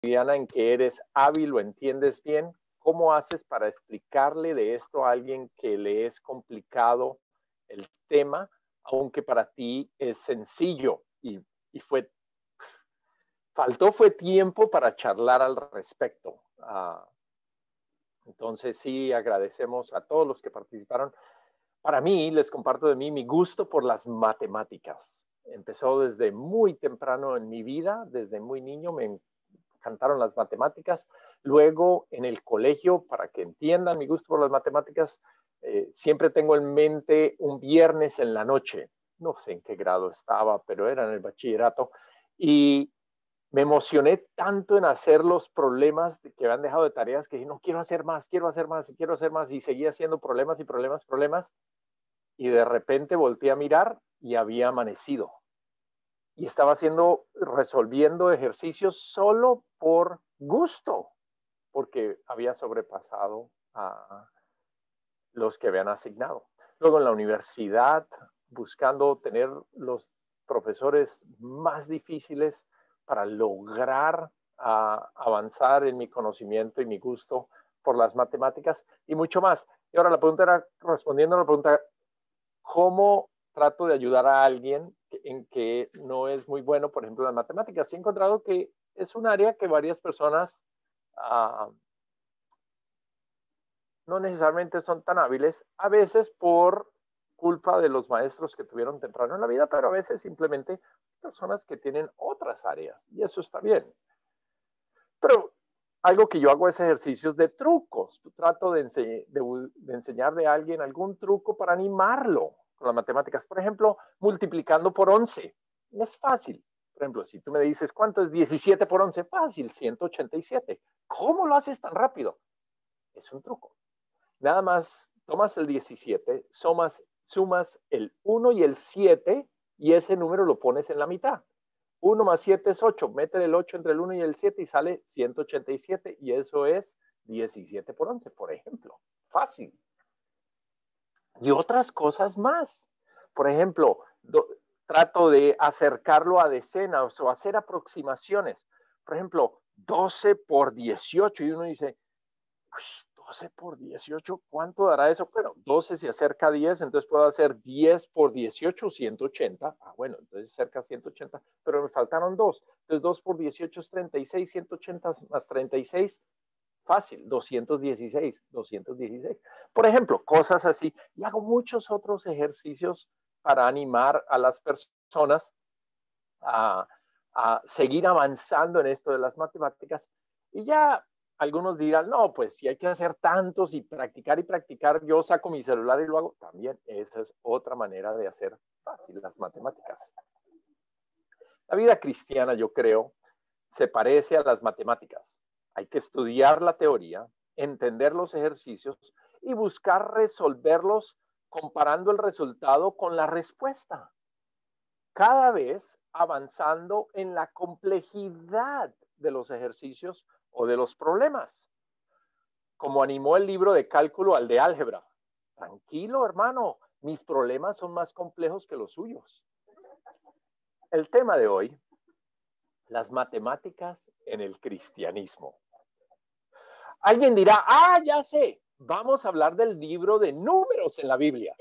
cotidiana en que eres hábil, lo entiendes bien, ¿cómo haces para explicarle de esto a alguien que le es complicado el tema, aunque para ti es sencillo? Y fue tiempo para charlar al respecto. Entonces sí, agradecemos a todos los que participaron. Para mí, les comparto de mí, mi gusto por las matemáticas. Empezó desde muy temprano en mi vida, desde muy niño me encantaron las matemáticas. Luego en el colegio, para que entiendan mi gusto por las matemáticas, siempre tengo en mente un viernes en la noche, no sé en qué grado estaba, pero era en el bachillerato, y me emocioné tanto en hacer los problemas que me han dejado de tareas que dije, no, quiero hacer más, quiero hacer más, y quiero hacer más, y seguía haciendo problemas y problemas, problemas, y de repente volteé a mirar y había amanecido. Y estaba resolviendo ejercicios solo por gusto, porque había sobrepasado a los que habían asignado. Luego en la universidad, buscando tener los profesores más difíciles para lograr avanzar en mi conocimiento y mi gusto por las matemáticas y mucho más. Y ahora la pregunta era, respondiendo a la pregunta, ¿cómo trato de ayudar a alguien en que no es muy bueno, por ejemplo, en las matemáticas? He encontrado que es un área que varias personas no necesariamente son tan hábiles, a veces por culpa de los maestros que tuvieron temprano en la vida, pero a veces simplemente personas que tienen otras áreas, y eso está bien. Pero algo que yo hago es ejercicios de trucos. Trato de enseñarle a alguien algún truco para animarlo con las matemáticas. Por ejemplo, multiplicando por 11. Es fácil. Por ejemplo, si tú me dices, ¿cuánto es 17 por 11? Fácil, 187. ¿Cómo lo haces tan rápido? Es un truco. Nada más tomas el 17, sumas el 1 y el 7 y ese número lo pones en la mitad. 1 más 7 es 8, mete el 8 entre el 1 y el 7 y sale 187 y eso es 17 por 11, por ejemplo. Fácil. Y otras cosas más. Por ejemplo, trato de acercarlo a decenas o hacer aproximaciones. Por ejemplo, 12 por 18 y uno dice, 12 por 18, ¿cuánto dará eso? Bueno, 12 se acerca a 10, entonces puedo hacer 10 por 18, 180. Bueno, entonces cerca a 180, pero me faltaron 2. Entonces 2 por 18 es 36, 180 más 36, fácil, 216, 216. Por ejemplo, cosas así. Y hago muchos otros ejercicios para animar a las personas a, a seguir avanzando en esto de las matemáticas. Y ya algunos dirán, no, pues si hay que hacer tantos y practicar, yo saco mi celular y lo hago. También esa es otra manera de hacer fácil las matemáticas. La vida cristiana, yo creo, se parece a las matemáticas. Hay que estudiar la teoría, entender los ejercicios y buscar resolverlos comparando el resultado con la respuesta. Cada vez avanzando en la complejidad de los ejercicios o de los problemas. Como animó el libro de cálculo al de álgebra. Tranquilo, hermano, mis problemas son más complejos que los suyos. El tema de hoy, las matemáticas en el cristianismo. Alguien dirá, ya sé, vamos a hablar del libro de números en la Biblia.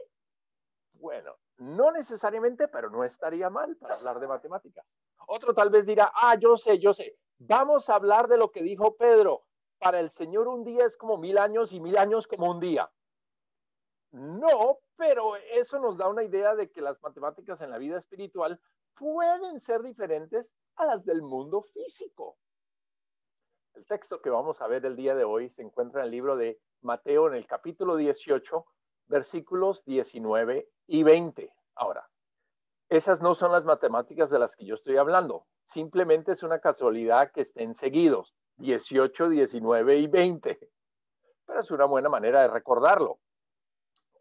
Bueno, no necesariamente, pero no estaría mal para hablar de matemáticas. Otro tal vez dirá, yo sé, vamos a hablar de lo que dijo Pedro. Para el Señor un día es como 1000 años y 1000 años como un día. No, pero eso nos da una idea de que las matemáticas en la vida espiritual pueden ser diferentes a las del mundo físico. El texto que vamos a ver el día de hoy se encuentra en el libro de Mateo en el capítulo 18, versículos 19 y 20. Ahora, esas no son las matemáticas de las que yo estoy hablando. Simplemente es una casualidad que estén seguidos, 18, 19 y 20. Pero es una buena manera de recordarlo.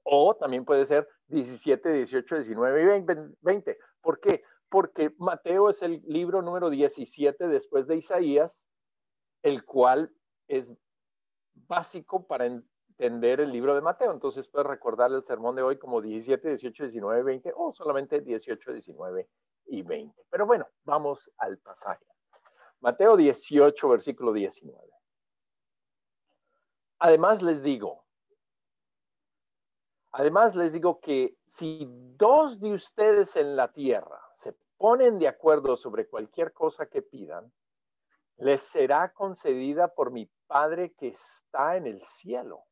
O también puede ser 17, 18, 19 y 20. ¿Por qué? Porque Mateo es el libro número 17 después de Isaías, el cual es básico para entender el libro de Mateo. Entonces puedes recordar el sermón de hoy como 17, 18, 19, 20 o solamente 18, 19 y 20. Pero bueno, vamos al pasaje. Mateo 18, versículo 19. Además les digo que si dos de ustedes en la tierra se ponen de acuerdo sobre cualquier cosa que pidan, les será concedida por mi Padre que está en el cielo.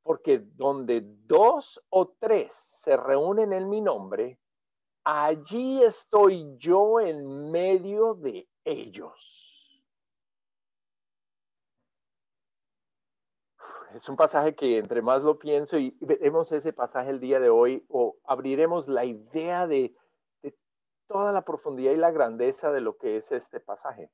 Porque donde dos o tres se reúnen en mi nombre, allí estoy yo en medio de ellos. Es un pasaje que entre más lo pienso y veremos ese pasaje el día de hoy, o abriremos la idea de toda la profundidad y la grandeza de lo que es este pasaje.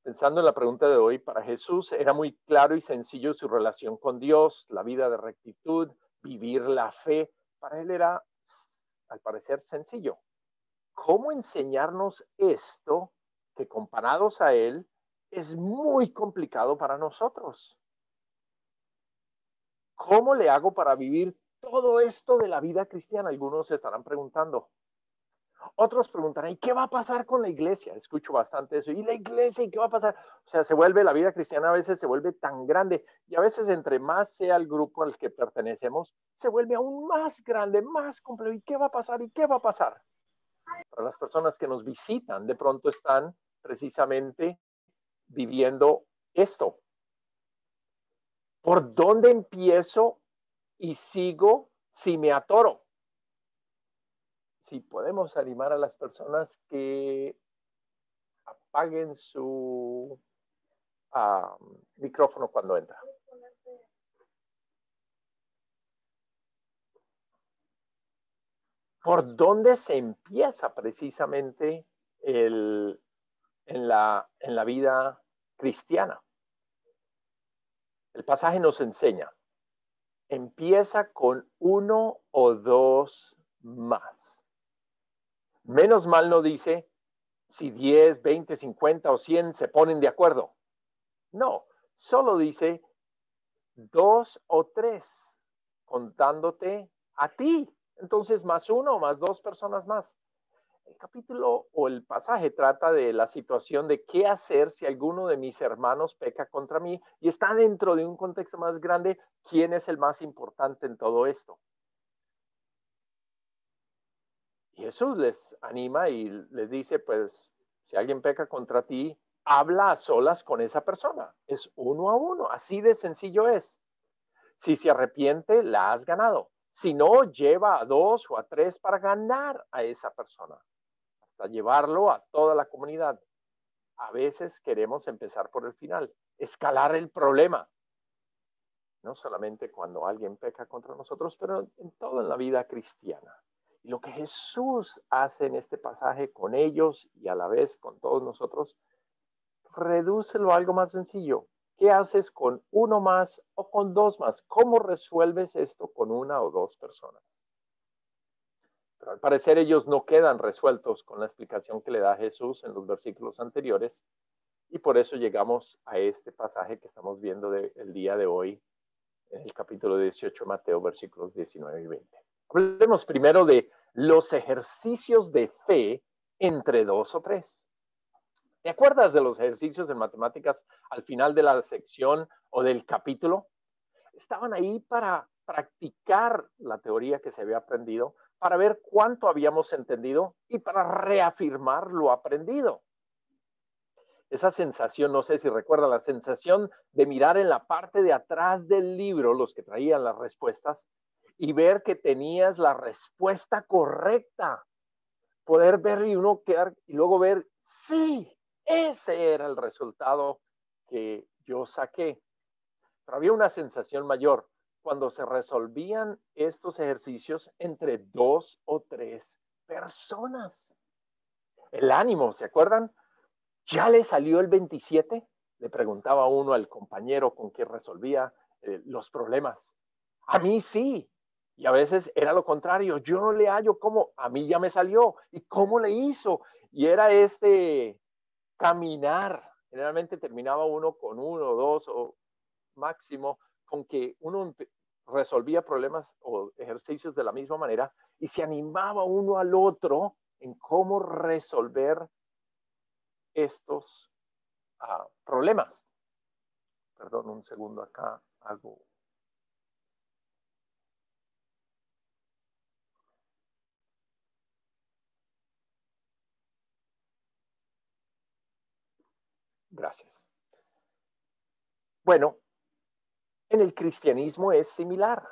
Pensando en la pregunta de hoy, para Jesús era muy claro y sencillo su relación con Dios, la vida de rectitud, vivir la fe. Para él era, al parecer, sencillo. ¿Cómo enseñarnos esto que comparados a él es muy complicado para nosotros? ¿Cómo le hago para vivir todo esto de la vida cristiana? Algunos se estarán preguntando. Otros preguntarán, ¿y qué va a pasar con la iglesia? Escucho bastante eso. ¿Y la iglesia? ¿Y qué va a pasar? O sea, la vida cristiana a veces se vuelve tan grande y a veces entre más sea el grupo al que pertenecemos, se vuelve aún más grande, más complejo. ¿Y qué va a pasar? ¿Y qué va a pasar? Para las personas que nos visitan, de pronto están precisamente viviendo esto. ¿Por dónde empiezo y sigo si me atoro? Si podemos animar a las personas que apaguen su micrófono cuando entra. ¿Por dónde se empieza precisamente en la vida cristiana? El pasaje nos enseña, empieza con uno o dos más. Menos mal no dice si 10, 20, 50 o 100 se ponen de acuerdo. No, solo dice dos o tres, contándote a ti. Entonces, más uno o más dos personas más. El capítulo o el pasaje trata de la situación de qué hacer si alguno de mis hermanos peca contra mí y está dentro de un contexto más grande, ¿quién es el más importante en todo esto? Y Jesús les anima y les dice, pues, si alguien peca contra ti, habla a solas con esa persona. Es uno a uno, así de sencillo es. Si se arrepiente, la has ganado. Si no, lleva a dos o a tres para ganar a esa persona, hasta llevarlo a toda la comunidad. A veces queremos empezar por el final, escalar el problema. No solamente cuando alguien peca contra nosotros, pero en todo en la vida cristiana. Y lo que Jesús hace en este pasaje con ellos y a la vez con todos nosotros, redúcelo a algo más sencillo. ¿Qué haces con uno más o con dos más? ¿Cómo resuelves esto con una o dos personas? Pero al parecer ellos no quedan resueltos con la explicación que le da Jesús en los versículos anteriores y por eso llegamos a este pasaje que estamos viendo el día de hoy en el capítulo 18 de Mateo, versículos 19 y 20. Hablemos primero de los ejercicios de fe entre dos o tres. ¿Te acuerdas de los ejercicios de matemáticas al final de la sección o del capítulo? Estaban ahí para practicar la teoría que se había aprendido, para ver cuánto habíamos entendido y para reafirmar lo aprendido. Esa sensación, no sé si recuerda, la sensación de mirar en la parte de atrás del libro, los que traían las respuestas, y ver que tenías la respuesta correcta. Poder ver y uno quedar y luego ver, sí, ese era el resultado que yo saqué. Pero había una sensación mayor cuando se resolvían estos ejercicios entre dos o tres personas. El ánimo, ¿se acuerdan? ¿Ya le salió el 27? Le preguntaba uno al compañero con quien resolvía los problemas. A mí sí. Y a veces era lo contrario. Yo no le hallo cómo. A mí ya me salió. ¿Y cómo le hizo? Y era este caminar. Generalmente terminaba uno con uno, dos o máximo con que uno resolvía problemas o ejercicios de la misma manera y se animaba uno al otro en cómo resolver estos problemas. Perdón, un segundo acá hago. Gracias. Bueno, en el cristianismo es similar.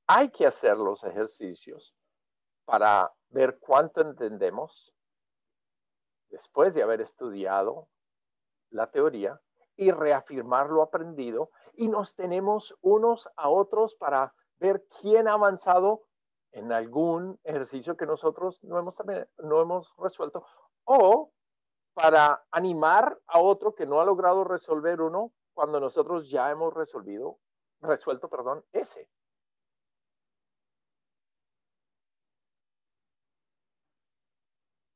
Hay que hacer los ejercicios para ver cuánto entendemos después de haber estudiado la teoría y reafirmar lo aprendido, y nos tenemos unos a otros para ver quién ha avanzado en algún ejercicio que nosotros no hemos resuelto, o para animar a otro que no ha logrado resolver uno cuando nosotros ya hemos resuelto ese.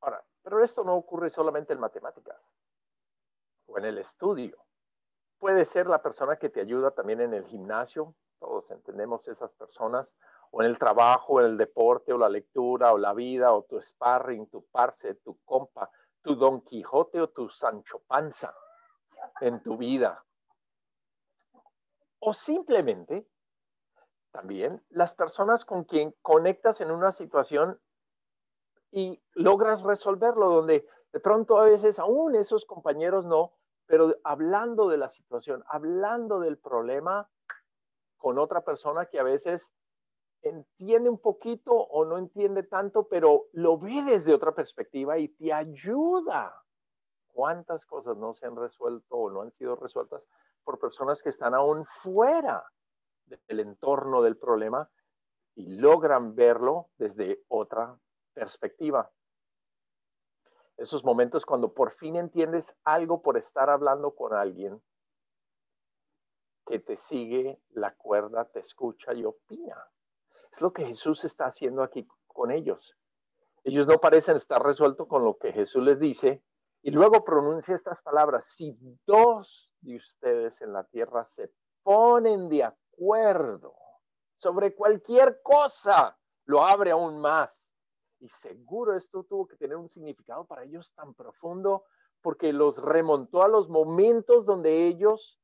Ahora, pero esto no ocurre solamente en matemáticas o en el estudio. Puede ser la persona que te ayuda también en el gimnasio, todos entendemos esas personas, o en el trabajo, en el deporte, o la lectura, o la vida, o tu sparring, tu parce, tu compa, tu Don Quijote o tu Sancho Panza en tu vida. O simplemente también las personas con quien conectas en una situación y logras resolverlo, donde de pronto a veces aún esos compañeros no, pero hablando de la situación, hablando del problema con otra persona que a veces entiende un poquito o no entiende tanto, pero lo ve desde otra perspectiva y te ayuda. ¿Cuántas cosas no se han resuelto o no han sido resueltas por personas que están aún fuera del entorno del problema y logran verlo desde otra perspectiva? Esos momentos cuando por fin entiendes algo por estar hablando con alguien que te sigue la cuerda, te escucha y opina. Es lo que Jesús está haciendo aquí con ellos. Ellos no parecen estar resueltos con lo que Jesús les dice, y luego pronuncia estas palabras: si dos de ustedes en la tierra se ponen de acuerdo sobre cualquier cosa, lo abre aún más. Y seguro esto tuvo que tener un significado para ellos tan profundo, porque los remontó a los momentos donde ellos,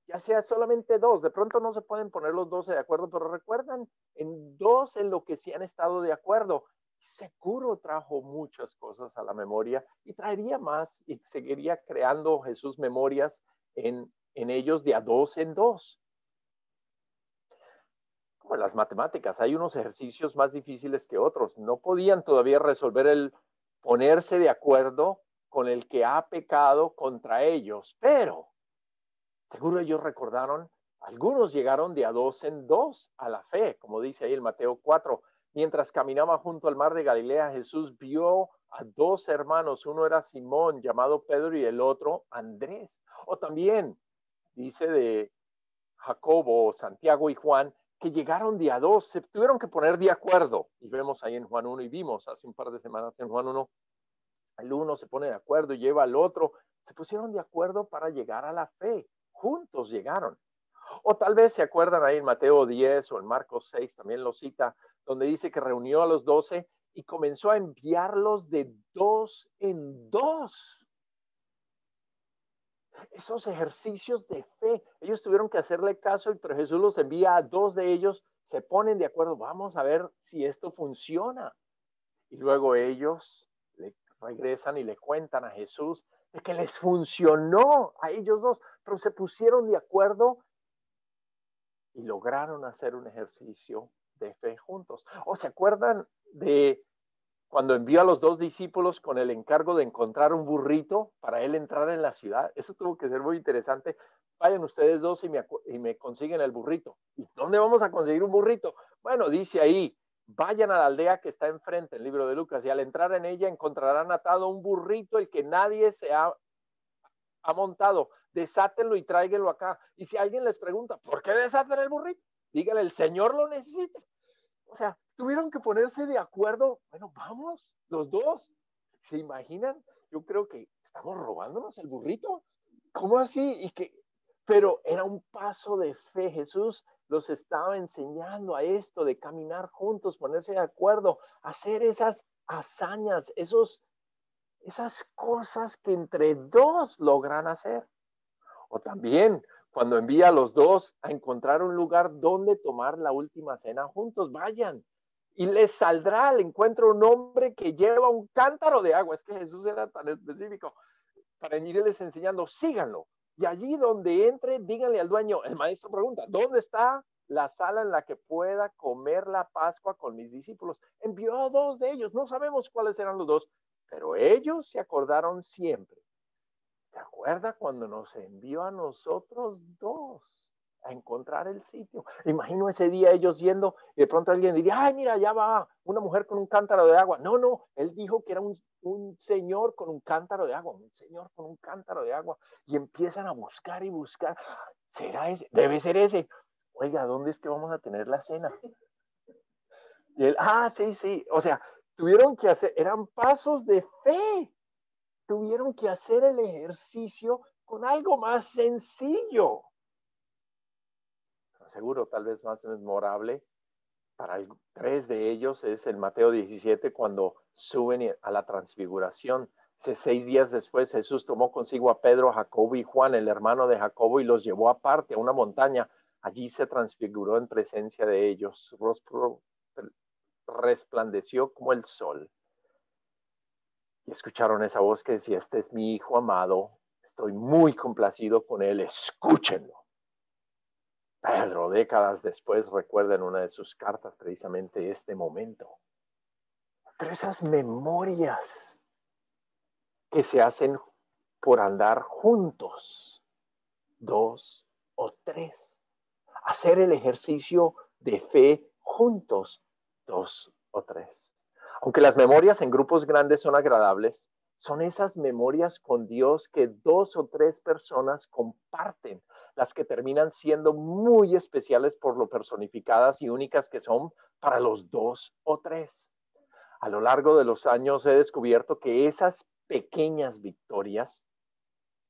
ya sea solamente dos, de pronto no se pueden poner los 12 de acuerdo, pero recuerdan en dos en lo que sí han estado de acuerdo. Seguro trajo muchas cosas a la memoria y traería más, y seguiría creando Jesús memorias en ellos de a dos en dos. Como en las matemáticas, hay unos ejercicios más difíciles que otros. No podían todavía resolver el ponerse de acuerdo con el que ha pecado contra ellos, pero seguro ellos recordaron, algunos llegaron de a dos en dos a la fe, como dice ahí en Mateo 4. Mientras caminaba junto al mar de Galilea, Jesús vio a dos hermanos, uno era Simón, llamado Pedro, y el otro Andrés. O también dice de Jacobo, Santiago y Juan, que llegaron de a dos, se tuvieron que poner de acuerdo. Y vemos ahí en Juan 1, y vimos hace un par de semanas en Juan 1, el uno se pone de acuerdo y lleva al otro. Se pusieron de acuerdo para llegar a la fe. Juntos llegaron. O tal vez se acuerdan ahí en Mateo 10 o en Marcos 6, también lo cita, donde dice que reunió a los 12 y comenzó a enviarlos de dos en dos. Esos ejercicios de fe, ellos tuvieron que hacerle caso, pero Jesús los envía a dos de ellos, se ponen de acuerdo, vamos a ver si esto funciona. Y luego ellos le regresan y le cuentan a Jesús de que les funcionó a ellos dos, pero se pusieron de acuerdo y lograron hacer un ejercicio de fe juntos. ¿O se acuerdan de cuando envió a los dos discípulos con el encargo de encontrar un burrito para él entrar en la ciudad? Eso tuvo que ser muy interesante. Vayan ustedes dos y me consiguen el burrito. ¿Y dónde vamos a conseguir un burrito? Bueno, dice ahí, vayan a la aldea que está enfrente, el libro de Lucas, y al entrar en ella encontrarán atado un burrito, el que nadie se ha montado. Desátenlo y tráiganlo acá. Y si alguien les pregunta, ¿por qué desaten el burrito? Díganle, el Señor lo necesita. O sea, tuvieron que ponerse de acuerdo. Bueno, vamos, los dos. ¿Se imaginan? Yo creo que estamos robándonos el burrito. ¿Cómo así? Pero era un paso de fe. Jesús los estaba enseñando a esto de caminar juntos, ponerse de acuerdo, hacer esas hazañas, esas cosas que entre dos logran hacer. O también cuando envía a los dos a encontrar un lugar donde tomar la última cena juntos, vayan. Y les saldrá al encuentro un hombre que lleva un cántaro de agua. Es que Jesús era tan específico para irles enseñando, síganlo. Y allí donde entre, díganle al dueño, el maestro pregunta, ¿dónde está la sala en la que pueda comer la Pascua con mis discípulos? Envió a dos de ellos, no sabemos cuáles eran los dos, pero ellos se acordaron siempre. ¿Se acuerda cuando nos envió a nosotros dos a encontrar el sitio? Imagino ese día ellos yendo y de pronto alguien diría, ay, mira, ya va una mujer con un cántaro de agua. No, no, él dijo que era un señor con un cántaro de agua, un señor con un cántaro de agua. Y empiezan a buscar y buscar. ¿Será ese? Debe ser ese. Oiga, ¿dónde es que vamos a tener la cena? Y él, sí, sí. O sea, tuvieron que hacer, eran pasos de fe. Tuvieron que hacer el ejercicio con algo más sencillo. Seguro, tal vez más memorable para tres de ellos es el Mateo 17, cuando suben a la transfiguración. 6 días después, Jesús tomó consigo a Pedro, Jacobo y Juan, el hermano de Jacobo, y los llevó aparte a una montaña. Allí se transfiguró en presencia de ellos. Su rostro resplandeció como el sol. Y escucharon esa voz que decía, este es mi hijo amado, estoy muy complacido con él, escúchenlo. Pedro, décadas después, recuerda en una de sus cartas precisamente este momento. Pero esas memorias que se hacen por andar juntos, dos o tres. Hacer el ejercicio de fe juntos, dos o tres. Aunque las memorias en grupos grandes son agradables, son esas memorias con Dios que dos o tres personas comparten, las que terminan siendo muy especiales por lo personificadas y únicas que son para los dos o tres. A lo largo de los años he descubierto que esas pequeñas victorias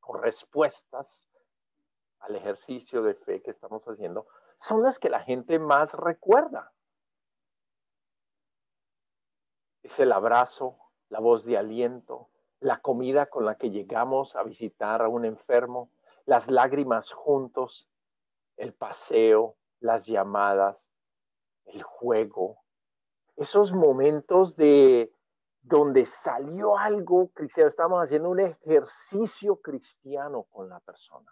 o respuestas al ejercicio de fe que estamos haciendo son las que la gente más recuerda. Es el abrazo, la voz de aliento, la comida con la que llegamos a visitar a un enfermo, las lágrimas juntos, el paseo, las llamadas, el juego, esos momentos de donde salió algo cristiano, estamos haciendo un ejercicio cristiano con la persona,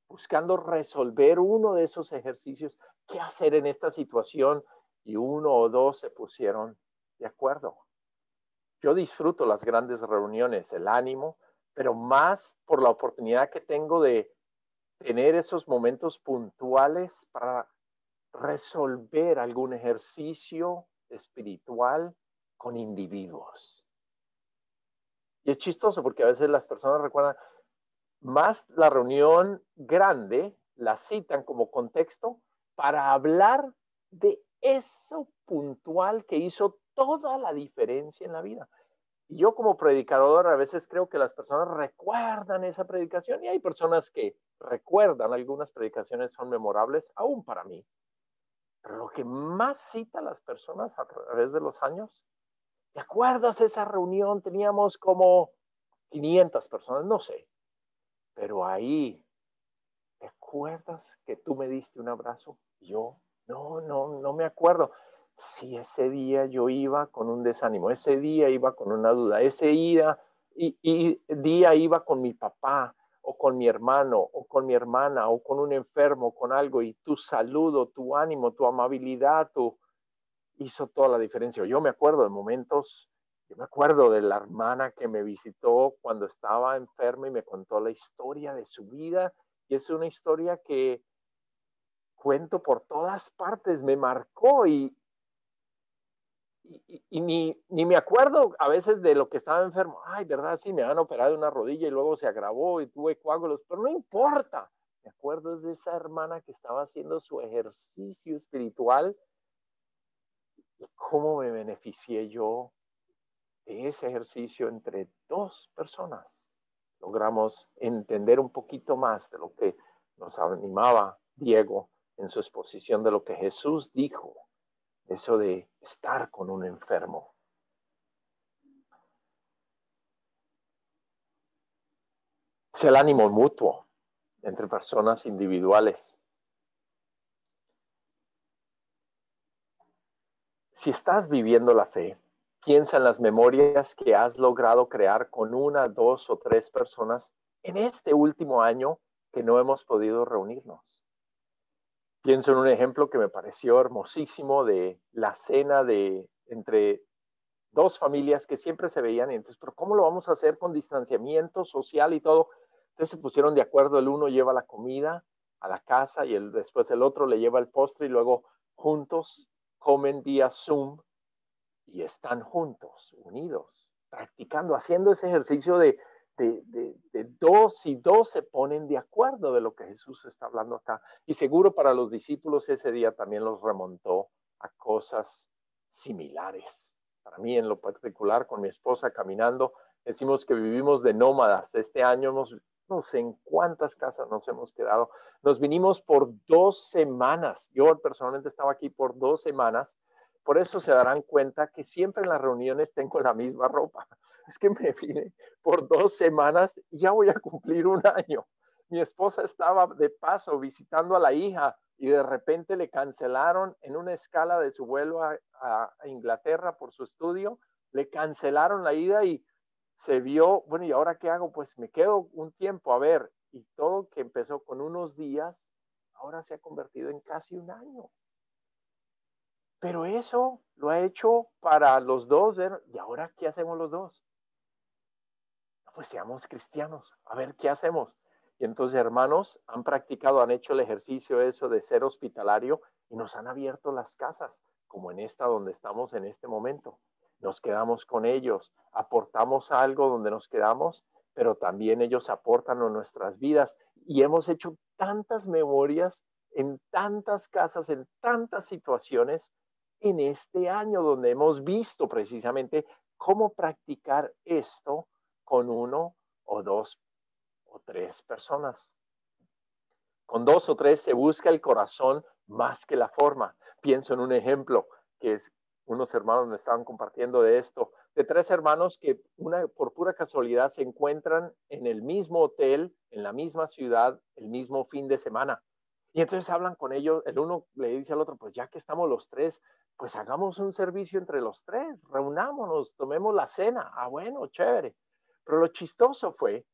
buscando resolver uno de esos ejercicios, qué hacer en esta situación, y uno o dos se pusieron de acuerdo. Yo disfruto las grandes reuniones, el ánimo, pero más por la oportunidad que tengo de tener esos momentos puntuales para resolver algún ejercicio espiritual con individuos. Y es chistoso porque a veces las personas recuerdan más la reunión grande, la citan como contexto para hablar de eso puntual que hizo toda la diferencia en la vida. Y yo como predicador a veces creo que las personas recuerdan esa predicación y hay personas que recuerdan algunas predicaciones son memorables aún para mí. Pero lo que más cita a las personas a través de los años, ¿te acuerdas esa reunión? Teníamos como 500 personas, no sé, pero ahí, ¿te acuerdas que tú me diste un abrazo? Yo, no me acuerdo. Si ese día yo iba con un desánimo, ese día iba con una duda, ese día iba con mi papá, o con mi hermano, o con mi hermana, o con un enfermo, con algo, y tu saludo, tu ánimo, tu amabilidad, hizo toda la diferencia. Yo me acuerdo de momentos, yo me acuerdo de la hermana que me visitó cuando estaba enferma y me contó la historia de su vida, y es una historia que cuento por todas partes, me marcó y ni me acuerdo a veces de lo que estaba enfermo. Ay, verdad, sí, me han operado una rodilla y luego se agravó y tuve coágulos, pero no importa. Me acuerdo de esa hermana que estaba haciendo su ejercicio espiritual y cómo me beneficié yo de ese ejercicio entre dos personas. Logramos entender un poquito más de lo que nos animaba Diego en su exposición de lo que Jesús dijo, eso de estar con un enfermo. Es el ánimo mutuo. entre personas individuales. Si estás viviendo la fe, piensa en las memorias que has logrado crear con una, dos o tres personas en este último año que no hemos podido reunirnos. Pienso en un ejemplo que me pareció hermosísimo de la cena entre dos familias que siempre se veían, y entonces, pero ¿cómo lo vamos a hacer con distanciamiento social y todo? Entonces se pusieron de acuerdo, el uno lleva la comida a la casa y después el otro le lleva el postre y luego juntos comen vía Zoom y están juntos, unidos, practicando, haciendo ese ejercicio de dos y dos se ponen de acuerdo de lo que Jesús está hablando acá. Y seguro para los discípulos ese día también los remontó a cosas similares. Para mí en lo particular, con mi esposa caminando, decimos que vivimos de nómadas. Este año no sé en cuántas casas nos hemos quedado. Nos vinimos por 2 semanas. Yo personalmente estaba aquí por 2 semanas. Por eso se darán cuenta que siempre en las reuniones tengo la misma ropa. Es que me vine por 2 semanas y ya voy a cumplir un año. Mi esposa estaba de paso visitando a la hija y de repente le cancelaron en una escala de su vuelo a Inglaterra por su estudio, le cancelaron la ida y se vio, bueno, ¿y ahora qué hago? Pues me quedo un tiempo a ver, y todo que empezó con unos días, ahora se ha convertido en casi un año. Pero eso lo ha hecho para los dos. ¿Y ahora qué hacemos los dos? Pues seamos cristianos. A ver, ¿qué hacemos? Y entonces, hermanos, han practicado, han hecho el ejercicio eso de ser hospitalario y nos han abierto las casas, como en esta donde estamos en este momento. Nos quedamos con ellos, aportamos algo donde nos quedamos, pero también ellos aportan en nuestras vidas. Y hemos hecho tantas memorias en tantas casas, en tantas situaciones en este año donde hemos visto precisamente cómo practicar esto con uno o dos o tres personas. Con dos o tres se busca el corazón más que la forma. Pienso en un ejemplo que es unos hermanos me estaban compartiendo de esto, de 3 hermanos que por pura casualidad se encuentran en el mismo hotel, en la misma ciudad, el mismo fin de semana. Y entonces hablan con ellos, el uno le dice al otro, pues ya que estamos los tres, pues hagamos un servicio entre los tres, reunámonos, tomemos la cena. Ah, bueno, chévere. Pero lo chistoso fue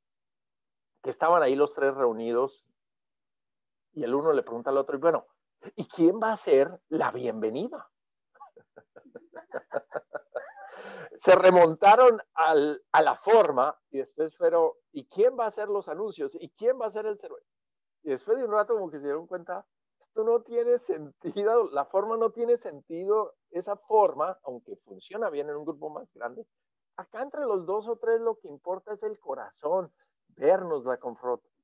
que estaban ahí los tres reunidos y el uno le pregunta al otro, y bueno, ¿y quién va a hacer la bienvenida? Se remontaron a la forma y después fueron, ¿y quién va a hacer los anuncios? ¿Y quién va a hacer el servicio? Y después de un rato como que se dieron cuenta, esto no tiene sentido, la forma no tiene sentido, esa forma, aunque funciona bien en un grupo más grande, acá entre los dos o tres lo que importa es el corazón, vernos la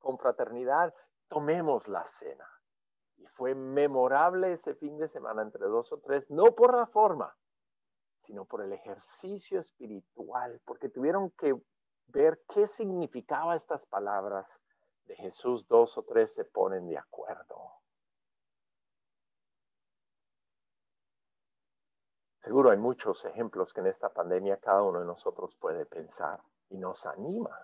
confraternidad, tomemos la cena. Y fue memorable ese fin de semana entre dos o tres, no por la forma, sino por el ejercicio espiritual, porque tuvieron que ver qué significaba estas palabras de Jesús, dos o tres se ponen de acuerdo. Seguro hay muchos ejemplos que en esta pandemia cada uno de nosotros puede pensar y nos anima.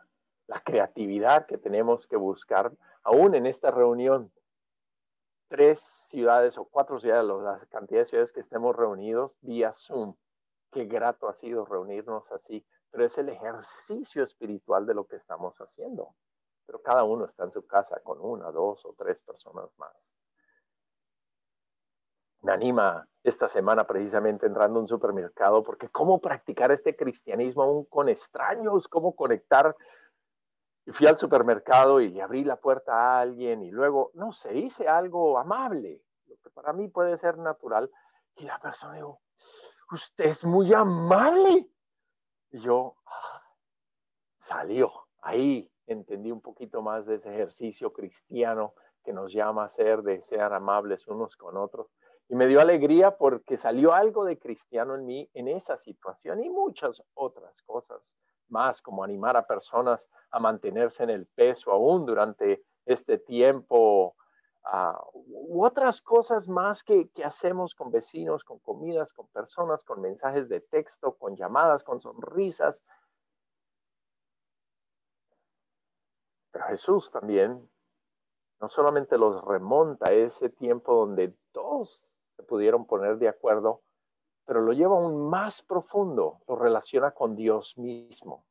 La creatividad que tenemos que buscar, aún en esta reunión, 3 ciudades o 4 ciudades, la cantidad de ciudades que estemos reunidos vía Zoom. Qué grato ha sido reunirnos así, pero es el ejercicio espiritual de lo que estamos haciendo. Pero cada uno está en su casa con una, dos o tres personas más. Me anima esta semana precisamente entrando a un supermercado, porque cómo practicar este cristianismo aún con extraños, cómo conectar. Y fui al supermercado y abrí la puerta a alguien y luego, no sé, hice algo amable, lo que para mí puede ser natural. Y la persona dijo, usted es muy amable. Y yo, salió. Ahí entendí un poquito más de ese ejercicio cristiano que nos llama a ser, de ser amables unos con otros. Y me dio alegría porque salió algo de cristiano en mí en esa situación y muchas otras cosas más, como animar a personas a mantenerse en el peso aún durante este tiempo, u otras cosas más que hacemos con vecinos, con comidas, con personas, con mensajes de texto, con llamadas, con sonrisas. Pero Jesús también no solamente los remonta a ese tiempo donde todos se pudieron poner de acuerdo, pero lo lleva aún más profundo, lo relaciona con Dios mismo.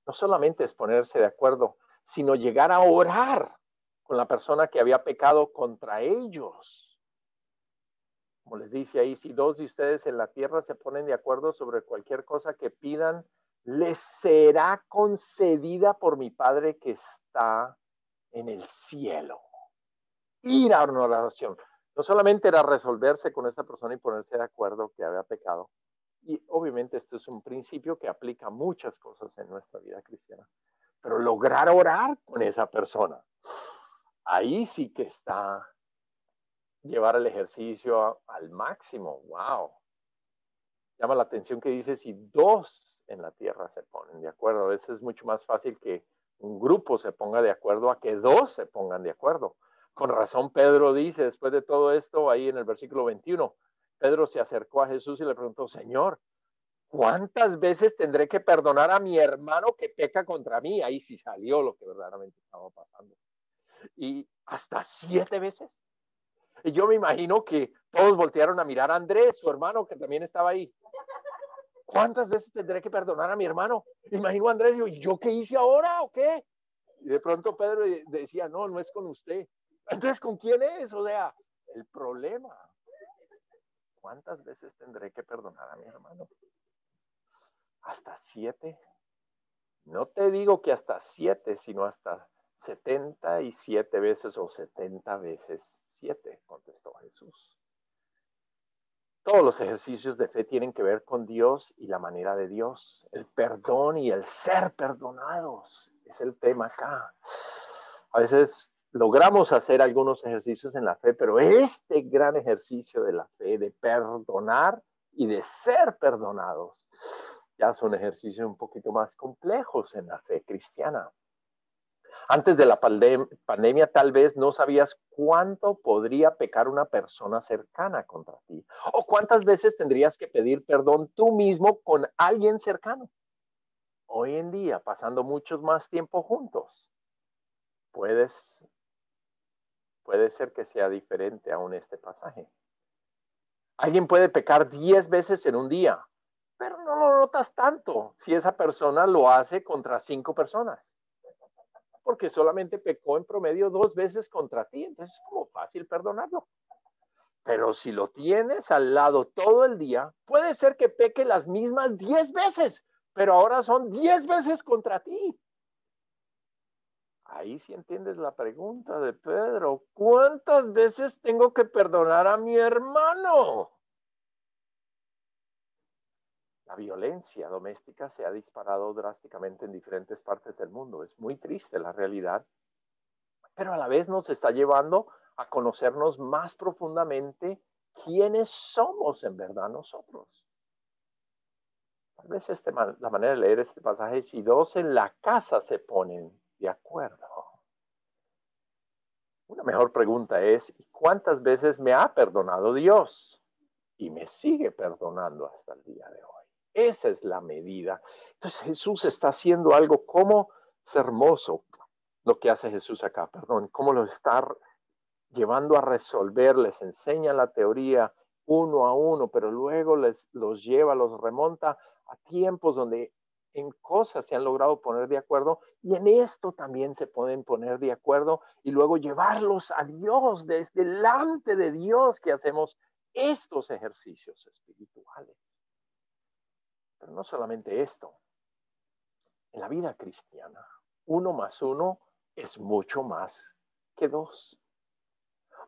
No solamente es ponerse de acuerdo, sino llegar a orar con la persona que había pecado contra ellos. Como les dice ahí, si dos de ustedes en la tierra se ponen de acuerdo sobre cualquier cosa que pidan, les será concedida por mi Padre que está en el cielo. Ir a una oración. No solamente era resolverse con esta persona y ponerse de acuerdo que había pecado. Y obviamente esto es un principio que aplica a muchas cosas en nuestra vida cristiana. Pero lograr orar con esa persona, ahí sí que está llevar el ejercicio al máximo. Wow. Llama la atención que dice si dos en la tierra se ponen de acuerdo. A veces es mucho más fácil que un grupo se ponga de acuerdo a que dos se pongan de acuerdo. Con razón Pedro dice, después de todo esto, ahí en el versículo 21, Pedro se acercó a Jesús y le preguntó, Señor, ¿cuántas veces tendré que perdonar a mi hermano que peca contra mí? Ahí sí salió lo que verdaderamente estaba pasando. Y hasta 7 veces. Y yo me imagino que todos voltearon a mirar a Andrés, su hermano, que también estaba ahí. ¿Cuántas veces tendré que perdonar a mi hermano? Imagino a Andrés, y yo qué hice ahora o qué? Y de pronto Pedro decía, no, no es con usted. Entonces, ¿con quién es? O sea, el problema. ¿Cuántas veces tendré que perdonar a mi hermano? ¿Hasta 7? No te digo que hasta 7, sino hasta 77 veces o 70 veces 7, contestó Jesús. Todos los ejercicios de fe tienen que ver con Dios y la manera de Dios. El perdón y el ser perdonados es el tema acá. A veces logramos hacer algunos ejercicios en la fe, pero este gran ejercicio de la fe, de perdonar y de ser perdonados, ya son ejercicios un poquito más complejos en la fe cristiana. Antes de la pandemia, tal vez no sabías cuánto podría pecar una persona cercana contra ti. O cuántas veces tendrías que pedir perdón tú mismo con alguien cercano. Hoy en día, pasando mucho más tiempo juntos, puede ser que sea diferente aún este pasaje. Alguien puede pecar 10 veces en un día, pero no lo notas tanto si esa persona lo hace contra 5 personas. Porque solamente pecó en promedio 2 veces contra ti, entonces es como fácil perdonarlo. Pero si lo tienes al lado todo el día, puede ser que peque las mismas 10 veces, pero ahora son 10 veces contra ti. Ahí sí entiendes la pregunta de Pedro, ¿cuántas veces tengo que perdonar a mi hermano? La violencia doméstica se ha disparado drásticamente en diferentes partes del mundo. Es muy triste la realidad, pero a la vez nos está llevando a conocernos más profundamente quiénes somos en verdad nosotros. Tal vez la manera de leer este pasaje es si dos en la casa se ponen de acuerdo. Una mejor pregunta es, ¿cuántas veces me ha perdonado Dios? Y me sigue perdonando hasta el día de hoy. Esa es la medida. Entonces Jesús está haciendo algo como es hermoso lo que hace Jesús acá, perdón, cómo lo está llevando a resolver, les enseña la teoría uno a uno, pero luego los lleva, los remonta a tiempos donde en cosas se han logrado poner de acuerdo y en esto también se pueden poner de acuerdo y luego llevarlos a Dios, desde delante de Dios que hacemos estos ejercicios espirituales. Pero no solamente esto, en la vida cristiana, 1 más 1 es mucho más que 2.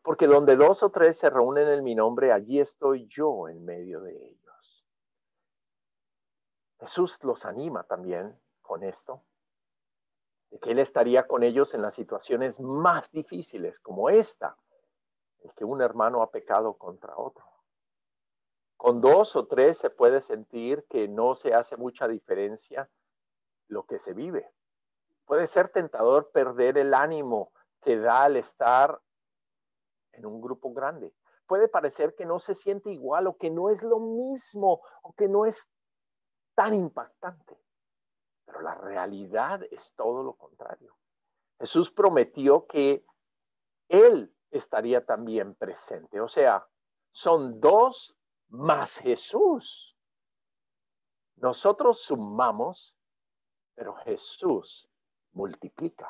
Porque donde 2 o 3 se reúnen en mi nombre, allí estoy yo en medio de ellos. Jesús los anima también con esto, de que Él estaría con ellos en las situaciones más difíciles, como esta, el que un hermano ha pecado contra otro. Con 2 o 3 se puede sentir que no se hace mucha diferencia lo que se vive. Puede ser tentador perder el ánimo que da al estar en un grupo grande. Puede parecer que no se siente igual o que no es lo mismo o que no es tan impactante. Pero la realidad es todo lo contrario. Jesús prometió que Él estaría también presente. O sea, son dos más Jesús. Nosotros sumamos, pero Jesús multiplica.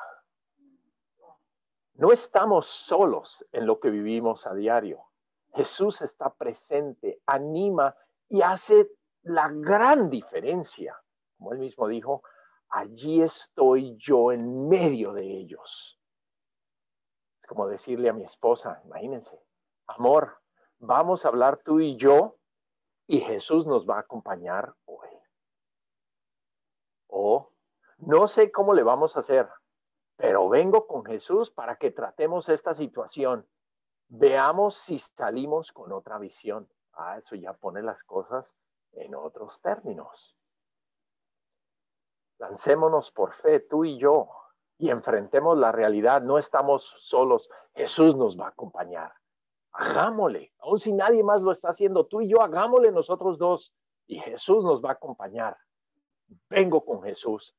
No estamos solos en lo que vivimos a diario. Jesús está presente, anima y hace la gran diferencia. Como él mismo dijo, allí estoy yo en medio de ellos. Es como decirle a mi esposa, imagínense, amor, vamos a hablar tú y yo y Jesús nos va a acompañar hoy. O no sé cómo le vamos a hacer, pero vengo con Jesús para que tratemos esta situación. Veamos si salimos con otra visión. Eso ya pone las cosas en otros términos. Lancémonos por fe, tú y yo, y enfrentemos la realidad. No estamos solos. Jesús nos va a acompañar. Hagámosle, aun si nadie más lo está haciendo, tú y yo hagámosle nosotros dos, y Jesús nos va a acompañar. Vengo con Jesús,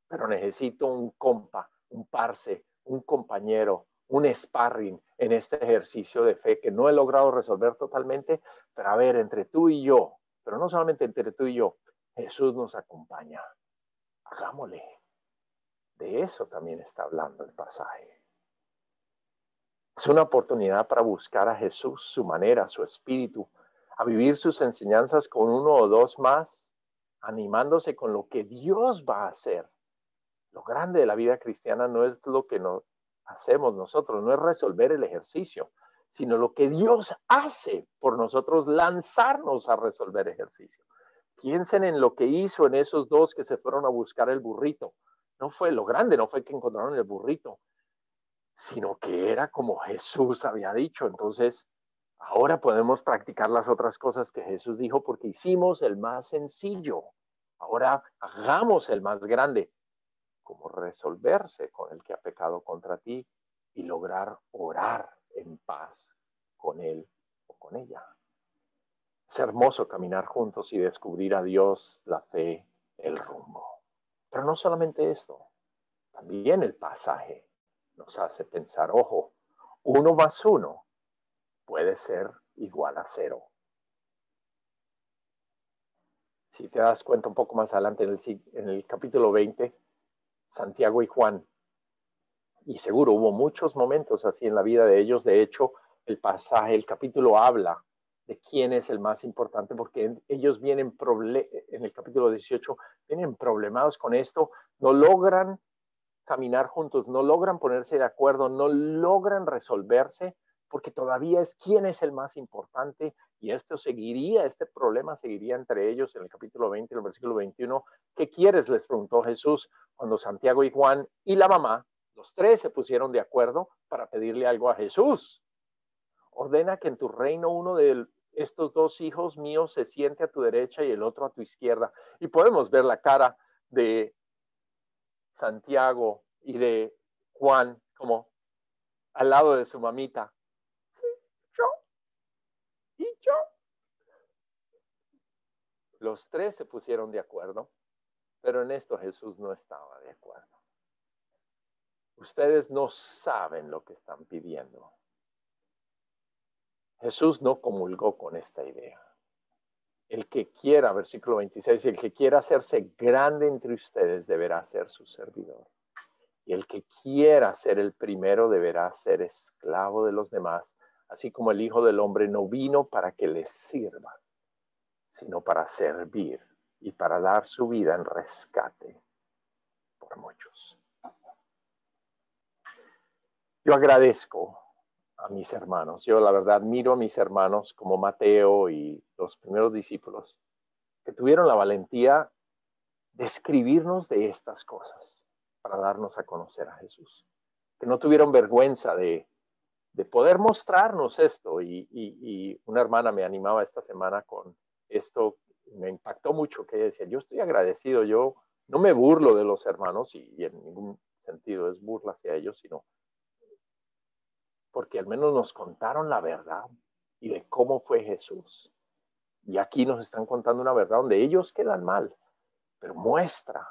pero necesito un compa, un parce, un compañero, un sparring en este ejercicio de fe que no he logrado resolver totalmente, pero a ver, entre tú y yo, pero no solamente entre tú y yo, Jesús nos acompaña. Hagámosle. De eso también está hablando el pasaje. Es una oportunidad para buscar a Jesús, su manera, su espíritu, a vivir sus enseñanzas con uno o dos más, animándose con lo que Dios va a hacer. Lo grande de la vida cristiana no es lo que nos hacemos nosotros, no es resolver el ejercicio, sino lo que Dios hace por nosotros, lanzarnos a resolver ejercicio. Piensen en lo que hizo en esos dos que se fueron a buscar el burrito. No fue lo grande, no fue que encontraron el burrito, sino que era como Jesús había dicho. Entonces, ahora podemos practicar las otras cosas que Jesús dijo porque hicimos el más sencillo. Ahora hagamos el más grande, como resolverse con el que ha pecado contra ti y lograr orar en paz con él o con ella. Es hermoso caminar juntos y descubrir a Dios, la fe, el rumbo. Pero no solamente esto, también el pasaje nos hace pensar, ojo, 1 más 1 puede ser igual a 0. Si te das cuenta un poco más adelante en el capítulo 20, Santiago y Juan, y seguro hubo muchos momentos así en la vida de ellos. De hecho, el pasaje, el capítulo habla de quién es el más importante, porque ellos vienen, en el capítulo 18, vienen problemados con esto, no logran caminar juntos, no logran ponerse de acuerdo, no logran resolverse, porque todavía es quién es el más importante, y este problema seguiría entre ellos en el capítulo 20, en el versículo 21. ¿Qué quieres?, les preguntó Jesús, cuando Santiago y Juan y la mamá, los tres, se pusieron de acuerdo para pedirle algo a Jesús. Ordena que en tu reino uno de estos dos hijos míos se siente a tu derecha y el otro a tu izquierda. Y podemos ver la cara de Santiago y de Juan como al lado de su mamita. Sí, yo y yo. Los tres se pusieron de acuerdo, pero en esto Jesús no estaba de acuerdo. Ustedes no saben lo que están pidiendo. Jesús no comulgó con esta idea. El que quiera, versículo 26, el que quiera hacerse grande entre ustedes deberá ser su servidor. Y el que quiera ser el primero deberá ser esclavo de los demás, así como el Hijo del Hombre no vino para que les sirva, sino para servir y para dar su vida en rescate por muchos. Yo agradezco a mis hermanos. Yo la verdad miro a mis hermanos como Mateo y los primeros discípulos que tuvieron la valentía de escribirnos de estas cosas para darnos a conocer a Jesús. Que no tuvieron vergüenza de poder mostrarnos esto. Y una hermana me animaba esta semana con esto. Me impactó mucho que ella decía, yo estoy agradecido, yo no me burlo de los hermanos y en ningún sentido es burla hacia ellos, sino porque al menos nos contaron la verdad y de cómo fue Jesús. Y aquí nos están contando una verdad donde ellos quedan mal, pero muestra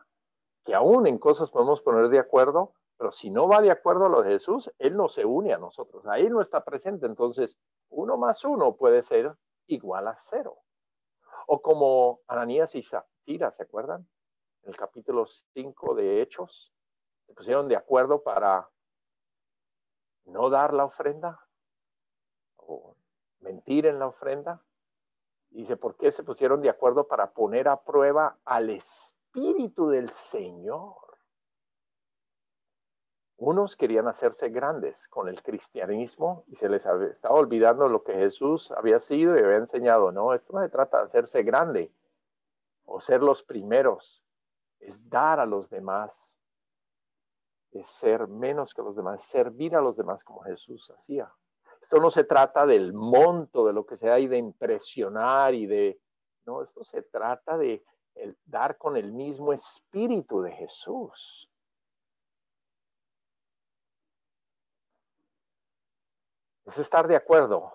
que aún en cosas podemos poner de acuerdo, Pero si no va de acuerdo a lo de Jesús, Él no se une a nosotros. Ahí no está presente. Entonces, 1 más 1 puede ser igual a 0. O como Ananías y Zafira, ¿se acuerdan? En el capítulo 5 de Hechos, se pusieron de acuerdo para no dar la ofrenda o mentir en la ofrenda. Dice, ¿por qué se pusieron de acuerdo para poner a prueba al Espíritu del Señor? Unos querían hacerse grandes con el cristianismo y se les estaba olvidando lo que Jesús había sido y había enseñado. No, esto no se trata de hacerse grande o ser los primeros, es dar a los demás, es ser menos que los demás, servir a los demás como Jesús hacía. Esto no se trata del monto, de lo que sea y de impresionar y de... No, esto se trata de dar con el mismo espíritu de Jesús. Es estar de acuerdo,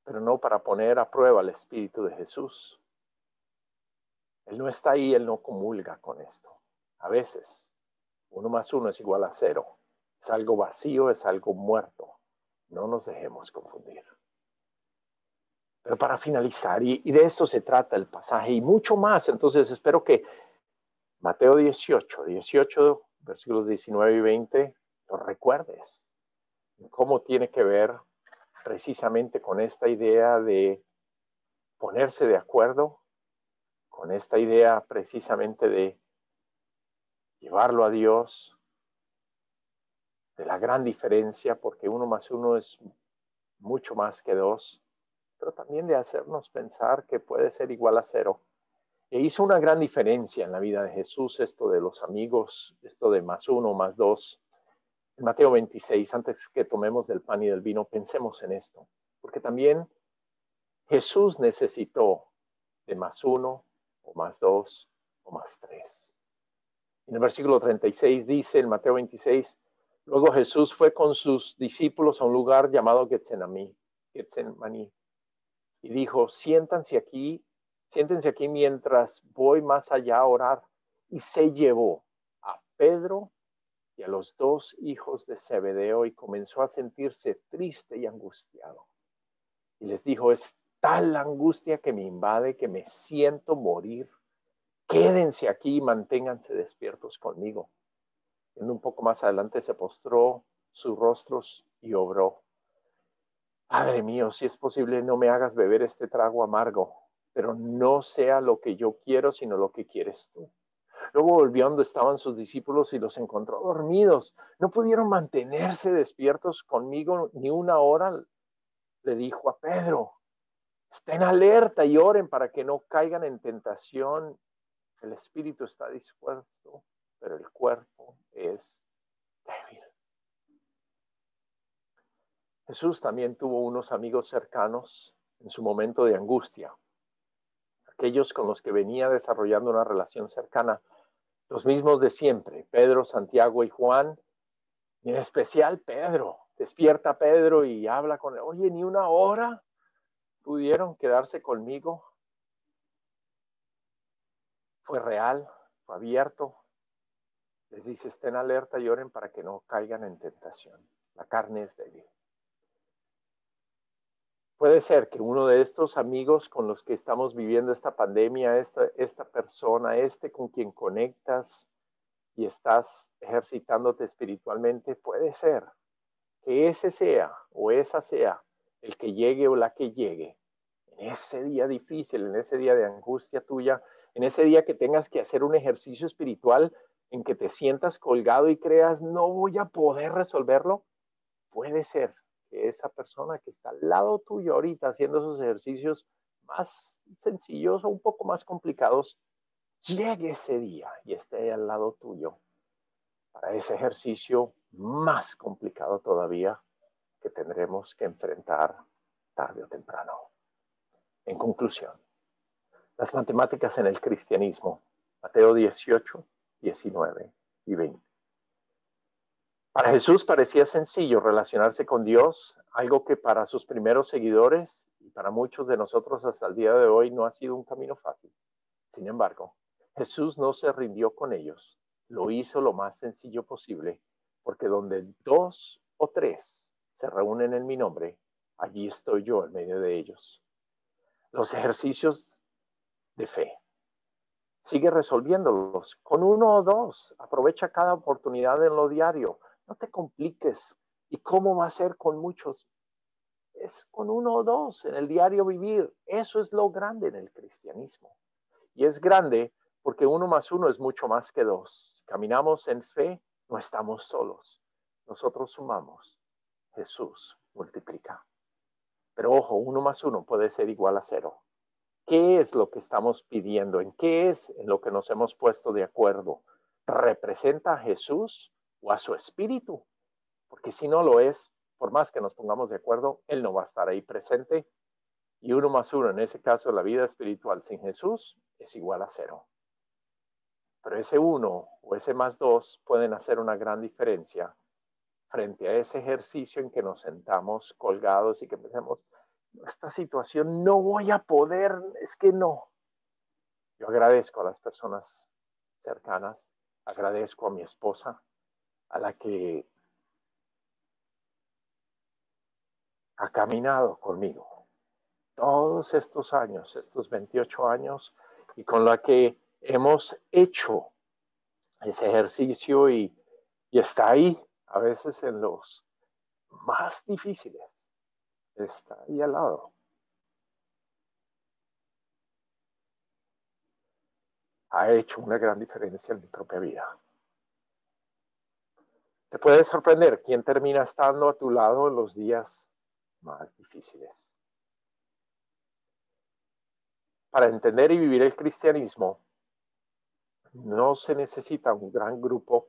pero no para poner a prueba el espíritu de Jesús. Él no está ahí, Él no comulga con esto. A veces, 1 más 1 es igual a 0. Es algo vacío, es algo muerto. No nos dejemos confundir. Pero para finalizar, y de esto se trata el pasaje y mucho más, entonces espero que Mateo 18, versículos 19 y 20, lo recuerdes. Cómo tiene que ver precisamente con esta idea de ponerse de acuerdo, con esta idea precisamente de llevarlo a Dios, de la gran diferencia, porque 1 más 1 es mucho más que 2, pero también de hacernos pensar que puede ser igual a 0. E hizo una gran diferencia en la vida de Jesús esto de los amigos, esto de +1, +2. En Mateo 26, antes que tomemos del pan y del vino, pensemos en esto, porque también Jesús necesitó de +1 o +2 o +3. En el versículo 36 dice, en Mateo 26, luego Jesús fue con sus discípulos a un lugar llamado Getsemaní, y dijo, siéntense aquí mientras voy más allá a orar. Y se llevó a Pedro y a los 2 hijos de Zebedeo y comenzó a sentirse triste y angustiado. Y les dijo, es tal la angustia que me invade que me siento morir. Quédense aquí y manténganse despiertos conmigo. Y un poco más adelante se postró sus rostros y obró. Padre mío, si es posible, no me hagas beber este trago amargo, pero no sea lo que yo quiero, sino lo que quieres tú. Luego volvió donde estaban sus discípulos y los encontró dormidos. No pudieron mantenerse despiertos conmigo ni una hora. Le dijo a Pedro, estén alerta y oren para que no caigan en tentación. El espíritu está dispuesto, pero el cuerpo es débil. Jesús también tuvo unos amigos cercanos en su momento de angustia, aquellos con los que venía desarrollando una relación cercana, los mismos de siempre, Pedro, Santiago y Juan, y en especial Pedro. Despierta Pedro y habla con él, oye, ni una hora pudieron quedarse conmigo. Fue real, fue abierto. Les dice, estén alerta y oren para que no caigan en tentación. La carne es débil. Puede ser que uno de estos amigos con los que estamos viviendo esta pandemia, esta persona, con quien conectas y estás ejercitándote espiritualmente, puede ser que ese sea o esa sea el que llegue o la que llegue en ese día difícil, en ese día de angustia tuya, en ese día que tengas que hacer un ejercicio espiritual en que te sientas colgado y creas, no voy a poder resolverlo. Puede ser que esa persona que está al lado tuyo ahorita haciendo esos ejercicios más sencillos o un poco más complicados, llegue ese día y esté al lado tuyo para ese ejercicio más complicado todavía que tendremos que enfrentar tarde o temprano. En conclusión, las matemáticas en el cristianismo, Mateo 18, 19 y 20. Para Jesús parecía sencillo relacionarse con Dios, algo que para sus primeros seguidores y para muchos de nosotros hasta el día de hoy no ha sido un camino fácil. Sin embargo, Jesús no se rindió con ellos. lo hizo lo más sencillo posible, porque donde 2 o 3 se reúnen en mi nombre, allí estoy yo en medio de ellos. Los ejercicios de fe. Sigue resolviéndolos con 1 o 2. Aprovecha cada oportunidad en lo diario. No te compliques. ¿Y cómo va a ser con muchos? Es con 1 o 2 en el diario vivir. Eso es lo grande en el cristianismo. Y es grande porque 1 más 1 es mucho más que 2. Si caminamos en fe, no estamos solos. Nosotros sumamos. Jesús multiplica. Pero ojo, 1 más 1 puede ser igual a 0. ¿Qué es lo que estamos pidiendo? ¿En qué es en lo que nos hemos puesto de acuerdo? ¿Representa a Jesús o a su espíritu? Porque si no lo es, por más que nos pongamos de acuerdo, Él no va a estar ahí presente. Y 1 más 1, en ese caso, la vida espiritual sin Jesús es igual a 0. Pero ese 1 o ese más 2 pueden hacer una gran diferencia frente a ese ejercicio en que nos sentamos colgados y que pensemos, esta situación no voy a poder, es que no. Yo agradezco a las personas cercanas, agradezco a mi esposa, a la que ha caminado conmigo todos estos años, estos 28 años, y con la que hemos hecho ese ejercicio y está ahí, a veces en los más difíciles, está ahí al lado. Ha hecho una gran diferencia en mi propia vida. Te puede sorprender quién termina estando a tu lado en los días más difíciles. Para entender y vivir el cristianismo, no se necesita un gran grupo,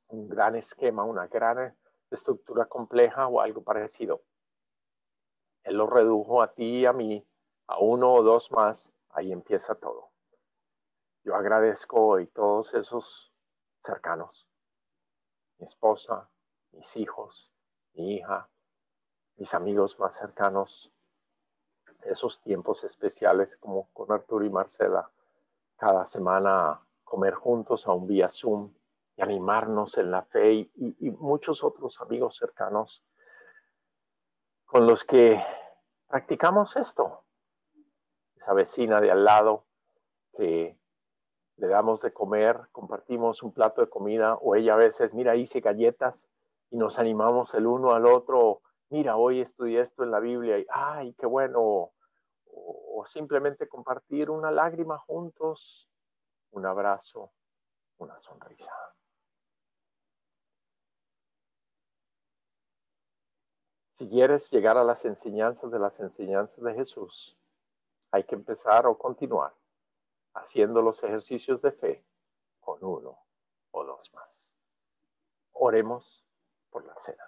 un gran esquema, una gran estructura compleja o algo parecido. Él lo redujo a ti y a mí, a 1 o 2 más, ahí empieza todo. Yo agradezco hoy todos esos cercanos, mi esposa, mis hijos, mi hija, mis amigos más cercanos, esos tiempos especiales como con Arturo y Marcela, cada semana comer juntos a un vía Zoom y animarnos en la fe y muchos otros amigos cercanos con los que practicamos esto. Esa vecina de al lado que le damos de comer, compartimos un plato de comida o ella a veces, mira, hice galletas y nos animamos el uno al otro, mira, hoy estudié esto en la Biblia y, ay, qué bueno, o simplemente compartir una lágrima juntos, un abrazo, una sonrisa. Si quieres llegar a las enseñanzas de Jesús, hay que empezar o continuar haciendo los ejercicios de fe con 1 o 2 más. Oremos por la cena.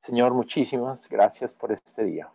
Señor, muchísimas gracias por este día.